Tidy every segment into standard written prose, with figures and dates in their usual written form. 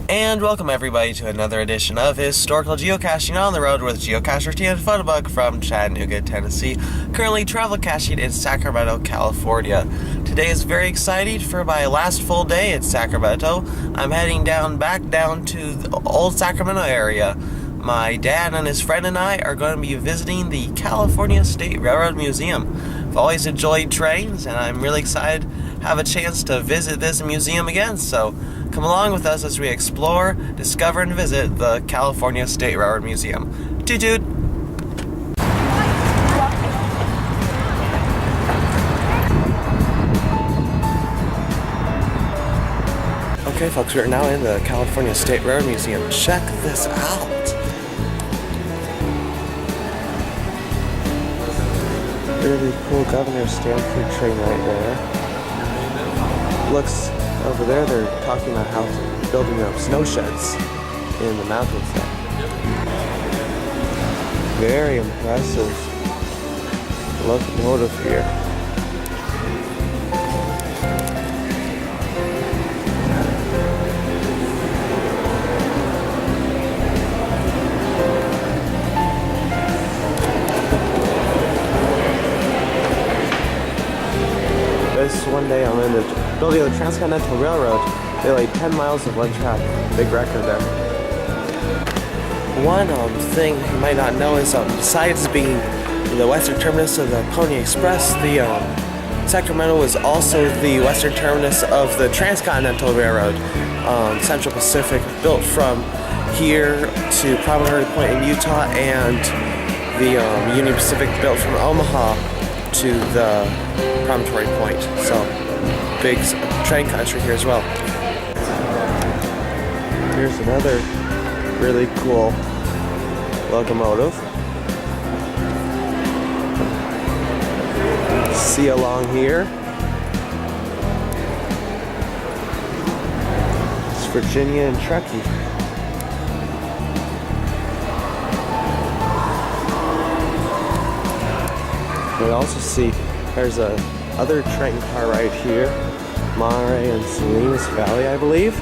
And welcome everybody to another edition of Historical Geocaching on the Road with geocacher Tina Photobug from Chattanooga, Tennessee, currently travel caching in Sacramento, California. Today is very exciting for my last full day at Sacramento. I'm heading back down to the old Sacramento area. My dad and his friend and I are going to be visiting the California State Railroad Museum. I've always enjoyed trains, and I'm really excited to have a chance to visit this museum again, so come along with us as we explore, discover, and visit the California State Railroad Museum. Toot toot! Okay folks, we are now in the California State Railroad Museum. Check this out! Really cool Governor Stanford train right there. Looks over there, they're talking about how building up snow sheds in the mountains there. Very impressive locomotive here. This one day I'm in the building of the Transcontinental Railroad. They laid 10 miles of one track. Big record there. One thing you might not know is besides being the western terminus of the Pony Express, the Sacramento was also the western terminus of the Transcontinental Railroad, Central Pacific, built from here to Promontory Point in Utah, and the Union Pacific built from Omaha to the Promontory Point. So big train country here as well. Here's another really cool locomotive. See along here. It's Virginia and Truckee. We also see there's a other train car right here, Monterey and Salinas Valley, I believe.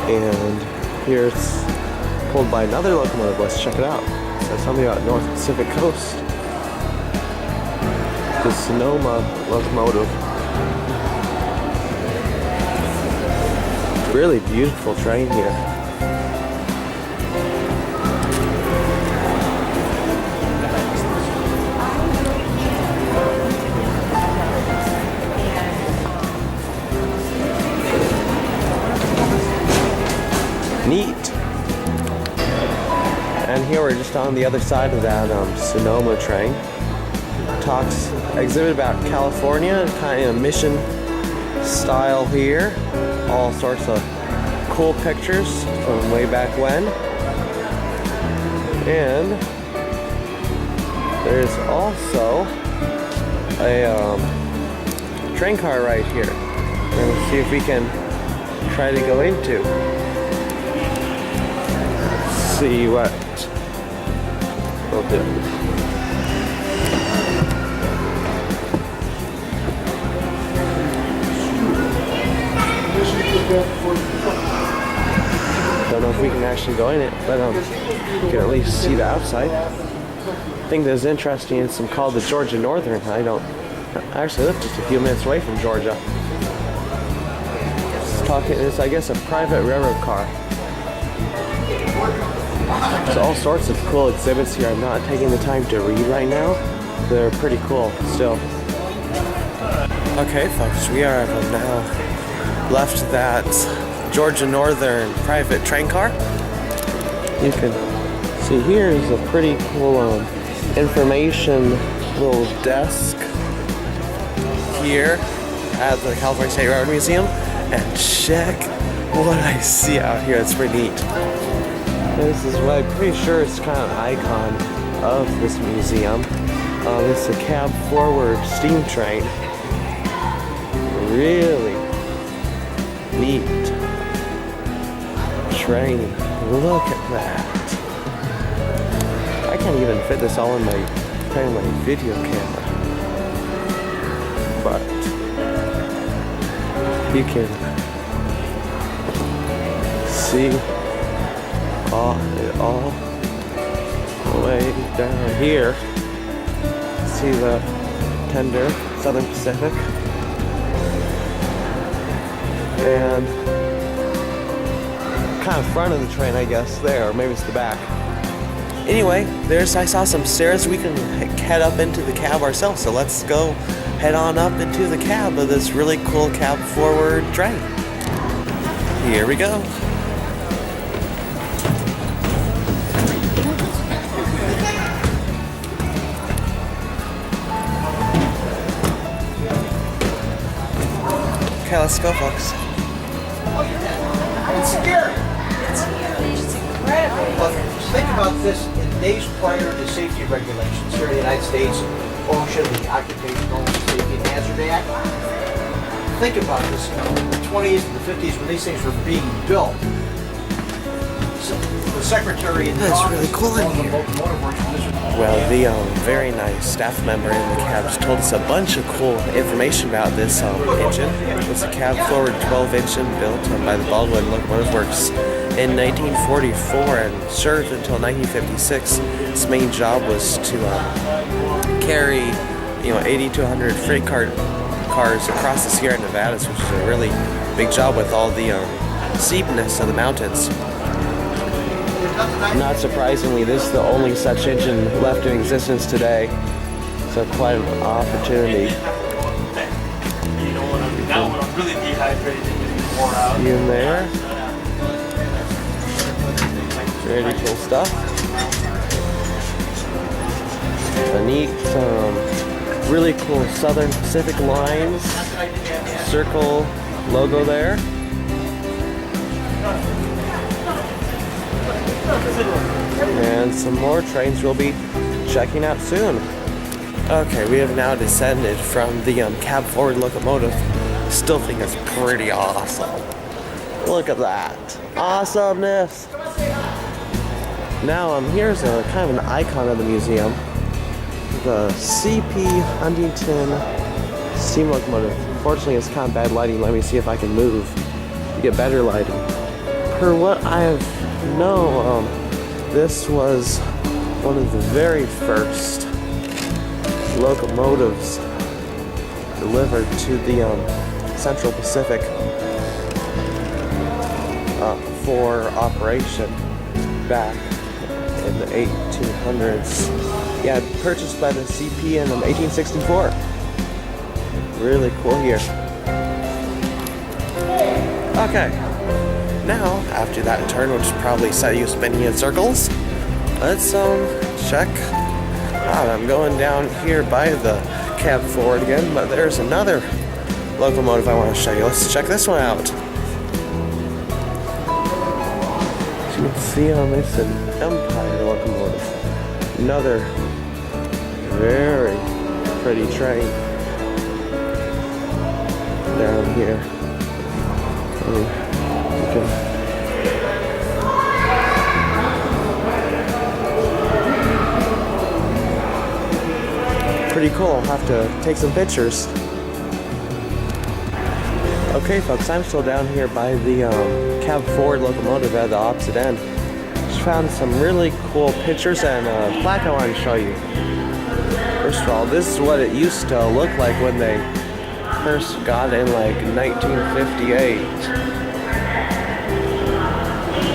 And here it's pulled by another locomotive. Let's check it out. It says something about North Pacific Coast. The Sonoma locomotive. Really beautiful train here. Neat. And here we're just on the other side of that Sonoma train. Talks exhibit about California, kind of mission style here. All sorts of cool pictures from way back when. And there's also a train car right here. And we'll see if we can try to go into. See what we'll do. Don't know if we can actually go in it, but you can at least see the outside. I think that's interesting. It's called the Georgia Northern. I actually live just a few minutes away from Georgia. It's I guess a private railroad car. There's all sorts of cool exhibits here. I'm not taking the time to read right now. They're pretty cool still. Okay folks, we are now left that Georgia Northern private train car. You can see here is a pretty cool information little desk here at the California State Railroad Museum. And check what I see out here. It's pretty neat. This is what I'm pretty sure it's kind of an icon of this museum. It's a cab forward steam train. Really neat train. Look at that. I can't even fit this all in my video camera. But you can see all the way down here. See the tender Southern Pacific. And kind of front of the train, I guess, there, or maybe it's the back. Anyway, I saw some stairs. We can head up into the cab ourselves, so let's go head on up into the cab of this really cool cab forward train. Here we go. Okay, let's go, folks. It's scary. It's huge. It's incredible. Well, think about this in days prior to safety regulations here in the United States, OSHA, the Occupational Safety and Hazard Act. Think about this, in the 20s and the 50s when these things were being built. So the secretary in the That's office, really cool in here. Well, the very nice staff member in the cab just told us a bunch of cool information about this engine. It's a cab forward 12 engine built by the Baldwin Locomotive Works in 1944 and served until 1956. Its main job was to carry 80 to 100 freight cars across the Sierra Nevadas, which is a really big job with all the steepness of the mountains. Not surprisingly, this is the only such engine left in existence today, so quite an opportunity. Now when I'm really dehydrated, more out. See in there. Really cool stuff. A neat, really cool Southern Pacific Lines circle logo there. And some more trains we'll be checking out soon. Okay, we have now descended from the cab forward locomotive. Still think it's pretty awesome. Look at that. Awesomeness. Now here's a kind of an icon of the museum. The C.P. Huntington steam locomotive. Unfortunately, it's kind of bad lighting. Let me see if I can move to get better lighting. Per what I have known, this was one of the very first locomotives delivered to the Central Pacific for operation back in the 1800s. Yeah, purchased by the CP in 1864. Really cool here. Okay. Now, after that turn, which is probably set you spinning in circles, let's check out. I'm going down here by the cab forward again, but there's another locomotive I want to show you. Let's check this one out. As you can see it's an Empire locomotive. Another very pretty train down here. Pretty cool. I'll have to take some pictures. Okay, folks, I'm still down here by the cab forward locomotive at the opposite end. Just found some really cool pictures and a plaque I want to show you. First of all, this is what it used to look like when they first got in like 1958.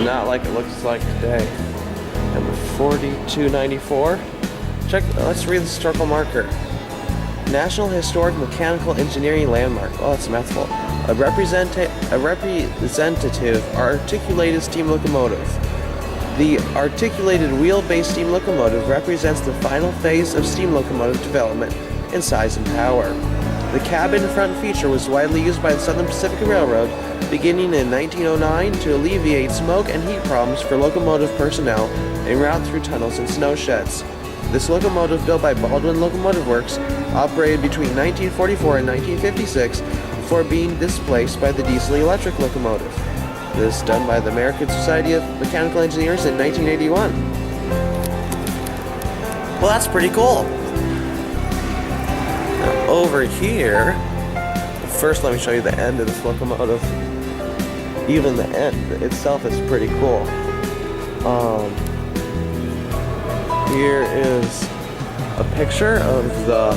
Not like it looks like today. Number 4294. Let's read the historical marker. National Historic Mechanical Engineering Landmark. Oh, that's a mouthful. A representative articulated steam locomotive. The articulated wheel-based steam locomotive represents the final phase of steam locomotive development in size and power. The cabin front feature was widely used by the Southern Pacific Railroad beginning in 1909 to alleviate smoke and heat problems for locomotive personnel en route through tunnels and snow sheds. This locomotive, built by Baldwin Locomotive Works, operated between 1944 and 1956 before being displaced by the diesel-electric locomotive. This done by the American Society of Mechanical Engineers in 1981. Well, that's pretty cool. Now, over here, first let me show you the end of this locomotive. Even the end itself is pretty cool. Here is a picture of the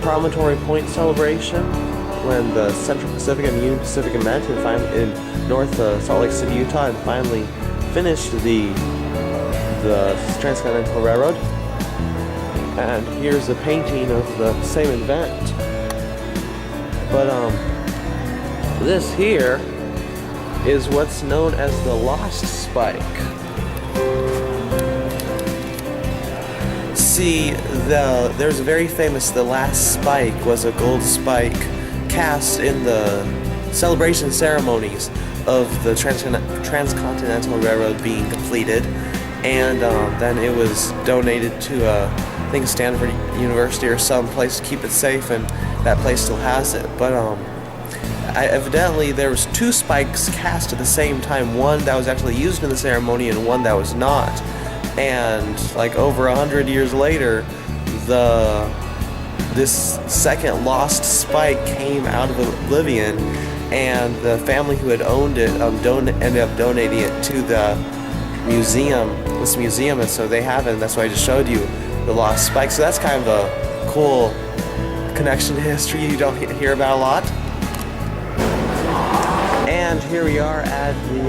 Promontory Point celebration when the Central Pacific and Union Pacific met in North Salt Lake City, Utah, and finally finished the Transcontinental Railroad. And here's a painting of the same event. But this here is what's known as the Lost Spike. See, there's a very famous, the last spike was a gold spike cast in the celebration ceremonies of the Transcontinental Railroad being completed, and then it was donated to I think Stanford University or some place to keep it safe, and that place still has it. But evidently there was two spikes cast at the same time, one that was actually used in the ceremony and one that was not. And like over 100 years later, this second lost spike came out of oblivion, and the family who had owned it ended up donating it to the museum. This museum, and so they have it. And that's why I just showed you the lost spike. So that's kind of a cool connection to history you don't hear about a lot. And here we are at the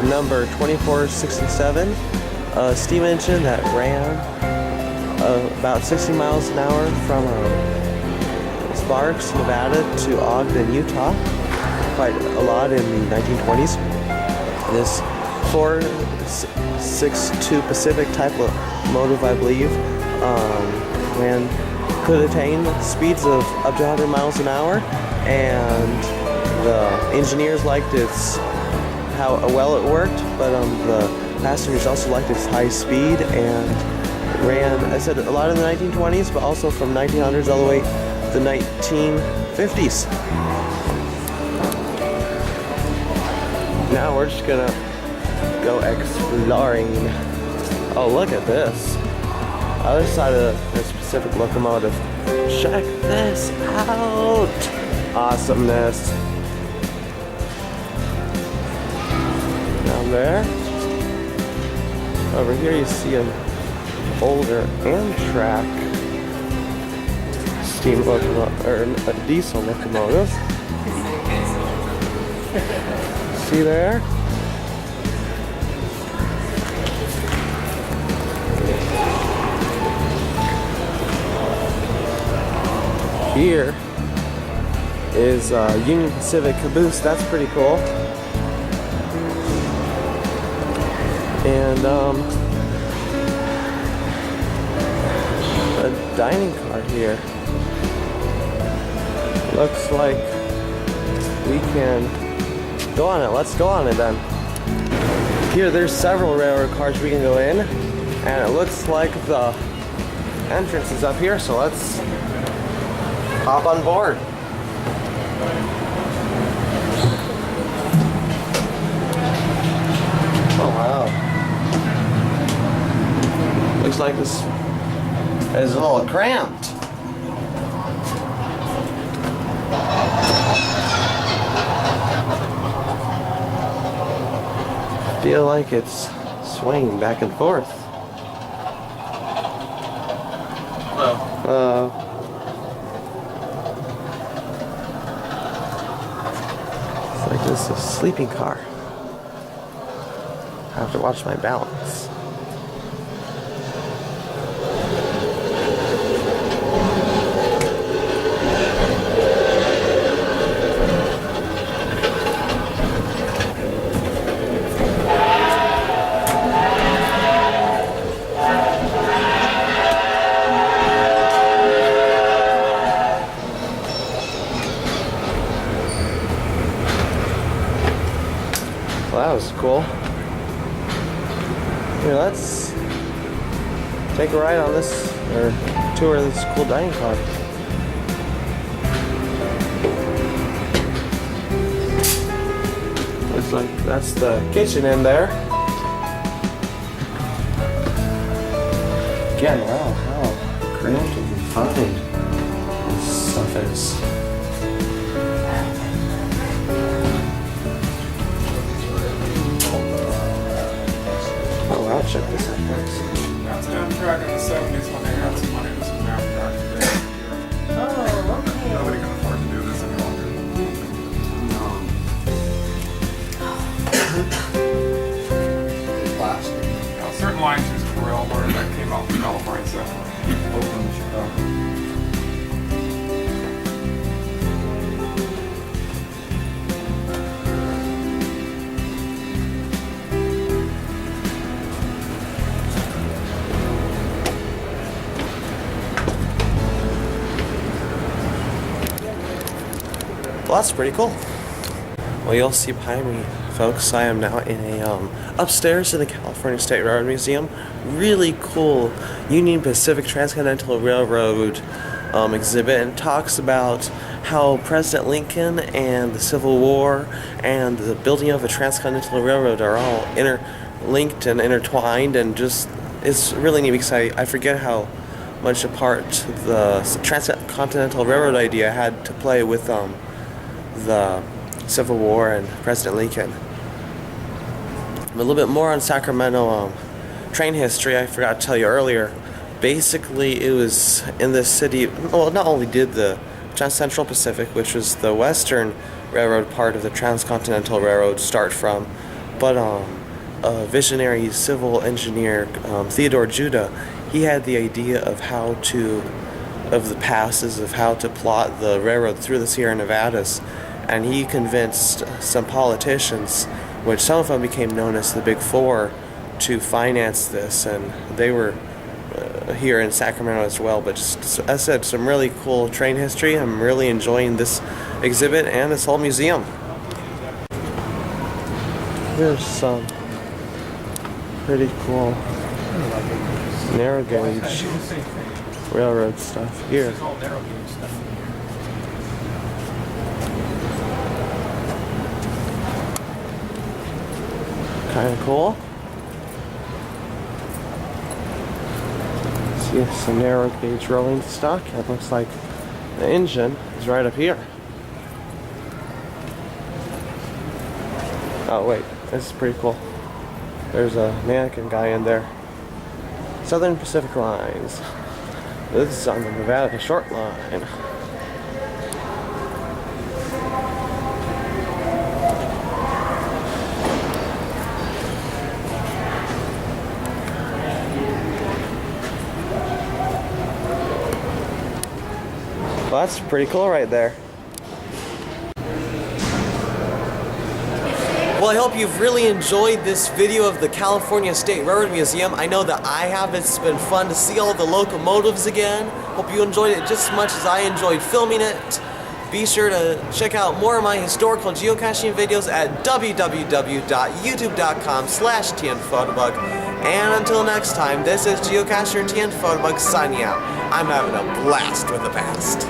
number 2467 steam engine that ran about 60 miles an hour from Sparks, Nevada to Ogden, Utah, quite a lot in the 1920s. This 462 Pacific type locomotive, I believe, could attain speeds of up to 100 miles an hour, and the engineers liked how well it worked, but the passengers also liked its high speed, and it ran, I said, a lot in the 1920s, but also from 1900s all the way to the 1950s. Now we're just gonna go exploring. Oh, look at this. Other side of this Pacific locomotive. Check this out. Awesomeness. Down there. Over here you see an older Amtrak steam locomotive, or a diesel locomotive. See there? Here is Union Pacific caboose. That's pretty cool. And a dining car here. Looks like we can go on it. Let's go on it then. Here, there's several railroad cars we can go in, and it looks like the entrance is up here, so let's hop on board. Oh wow. Looks like this is a little cramped. Feel like it's swinging back and forth. It's like this is a sleeping car. I have to watch my balance. Well, that was cool. Here, let's take a ride on this, or tour of this cool dining car. Looks like that's the kitchen in there. Again, wow, how creative and refined this stuff is. Oh wow, check this out, guys. That's an Amtrak in the 70s when they had some money to some Amtrak. Oh, okay. Nobody can afford to do this any longer. Plastic. Now, certain lines use railware that came out from California, so Oakland to Chicago. Well, that's pretty cool. Well, you'll see behind me, folks, I am now in a upstairs in the California State Railroad Museum. Really cool Union Pacific Transcontinental Railroad exhibit, and talks about how President Lincoln and the Civil War and the building of the Transcontinental Railroad are all interlinked and intertwined, and just it's really neat because I forget how much a part the Transcontinental Railroad idea had to play with the Civil War and President Lincoln. A little bit more on Sacramento train history. I forgot to tell you earlier. Basically, it was in this city. Well, not only did the Transcentral Pacific, which was the western railroad part of the Transcontinental Railroad, start from, but a visionary civil engineer, Theodore Judah, he had the idea of the passes of how to plot the railroad through the Sierra Nevadas. And he convinced some politicians, which some of them became known as the Big Four, to finance this, and they were here in Sacramento as well. But just, as I said, some really cool train history. I'm really enjoying this exhibit and this whole museum. Here's some pretty cool narrow gauge railroad stuff here. Kind of cool. See some narrow gauge rolling stock. It looks like the engine is right up here. Oh wait, this is pretty cool. There's a mannequin guy in there. Southern Pacific Lines. This is on the Nevada Short Line. Well, that's pretty cool right there. Well, I hope you've really enjoyed this video of the California State Railroad Museum. I know that I have. It's been fun to see all the locomotives again. Hope you enjoyed it just as much as I enjoyed filming it. Be sure to check out more of my historical geocaching videos at www.youtube.com/tnphotobug. And until next time, this is Geocacher TN Photobug signing out. I'm having a blast with the past.